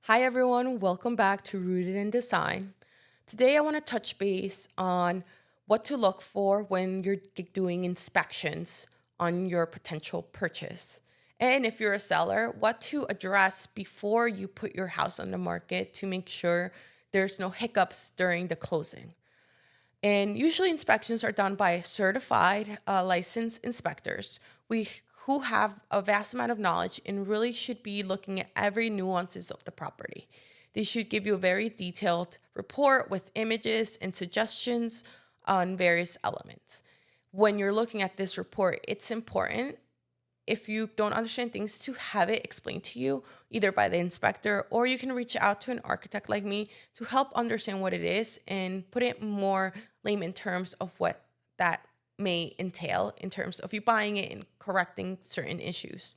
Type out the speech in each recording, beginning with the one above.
Hi everyone, welcome back to Rooted in Design. Today I want to touch base on what to look for when you're doing inspections on your potential purchase. And if you're a seller, what to address before you put your house on the market to make sure there's no hiccups during the closing. And usually inspections are done by certified licensed inspectors who have a vast amount of knowledge and really should be looking at every nuances of the property. They should give you a very detailed report with images and suggestions on various elements. When you're looking at this report, it's important if you don't understand things to have it explained to you either by the inspector, or you can reach out to an architect like me to help understand what it is and put it in more layman terms of what that may entail in terms of you buying it and correcting certain issues.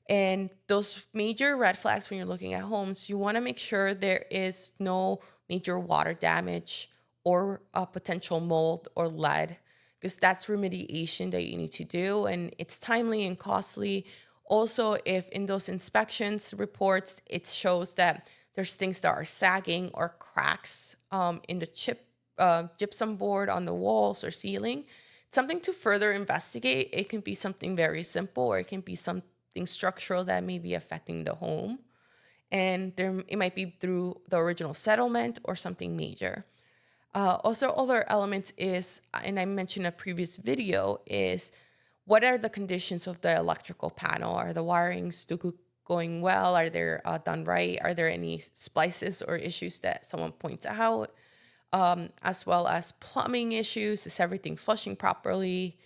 And those major red flags when you're looking at homes, you want to make sure there is no major water damage or a potential mold or lead, because that's remediation that you need to do, and it's timely and costly. Also, if in those inspections reports it shows that there's things that are sagging or cracks in the gypsum board on the walls or ceiling, something to further investigate. It can be something very simple, or it can be something structural that may be affecting the home, and it might be through the original settlement or something major. Also, other elements is, and I mentioned in a previous video, is what are the conditions of the electrical panel? Are the wirings still going well? Are they done right? Are there any splices or issues that someone points out? As well as plumbing issues. Is everything flushing properly?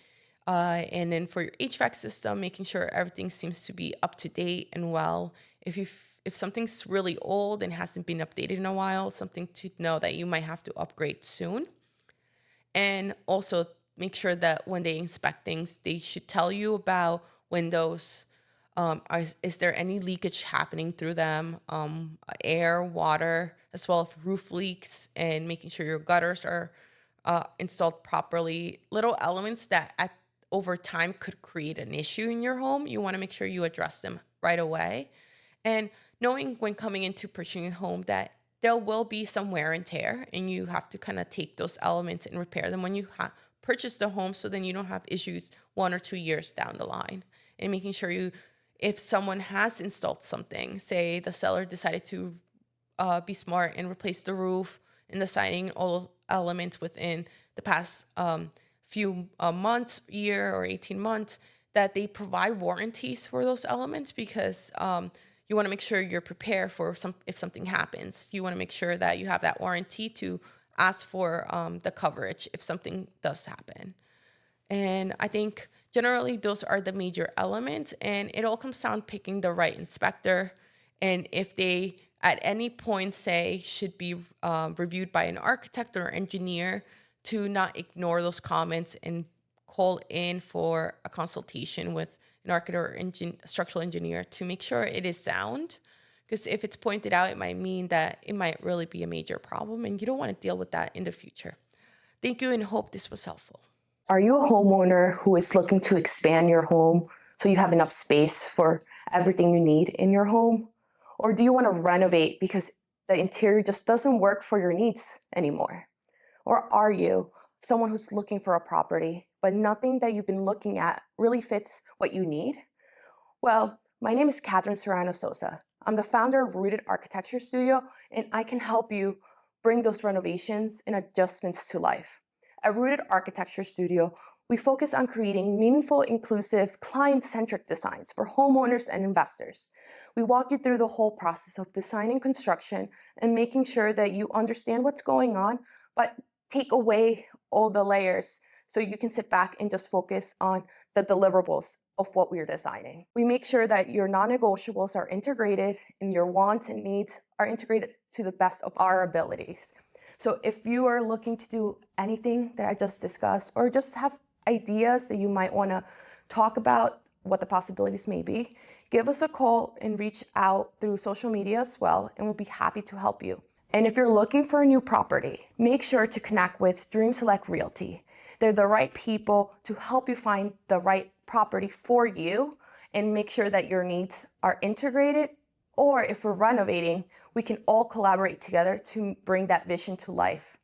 And then for your HVAC system, making sure everything seems to be up to date and well. If something's really old and hasn't been updated in a while, something to know that you might have to upgrade soon. And also make sure that when they inspect things, they should tell you about windows. Is there any leakage happening through them? Air, water, as well as roof leaks, and making sure your gutters are installed properly. Little elements that over time could create an issue in your home. You want to make sure you address them right away. And knowing when coming into purchasing a home that there will be some wear and tear, and you have to kind of take those elements and repair them when you purchase the home, so then you don't have issues 1 or 2 years down the line. And making sure if someone has installed something, say the seller decided to be smart and replace the roof and the siding, all elements within the past few months, year or 18 months, that they provide warranties for those elements, because you want to make sure you're prepared for if something happens. You want to make sure that you have that warranty to ask for the coverage if something does happen. And I think generally those are the major elements, and it all comes down picking the right inspector. And if they at any point say should be reviewed by an architect or engineer, to not ignore those comments and call in for a consultation with an architect or structural engineer to make sure it is sound. Because if it's pointed out, it might mean that it might really be a major problem, and you don't want to deal with that in the future. Thank you, and hope this was helpful. Are you a homeowner who is looking to expand your home so you have enough space for everything you need in your home? Or do you want to renovate because the interior just doesn't work for your needs anymore? Or are you someone who's looking for a property, but nothing that you've been looking at really fits what you need? Well, my name is Katherine Sosa. I'm the founder of Rooted Architecture Studio, and I can help you bring those renovations and adjustments to life. At Rooted Architecture Studio, we focus on creating meaningful, inclusive, client-centric designs for homeowners and investors. We walk you through the whole process of designing construction and making sure that you understand what's going on, but take away all the layers so you can sit back and just focus on the deliverables of what we're designing. We make sure that your non-negotiables are integrated and your wants and needs are integrated to the best of our abilities. So if you are looking to do anything that I just discussed, or just have ideas that you might want to talk about what the possibilities may be, give us a call and reach out through social media as well, and we'll be happy to help you. And if you're looking for a new property, make sure to connect with Dream Select Realty. They're the right people to help you find the right property for you and make sure that your needs are integrated Or if we're renovating, we can all collaborate together to bring that vision to life.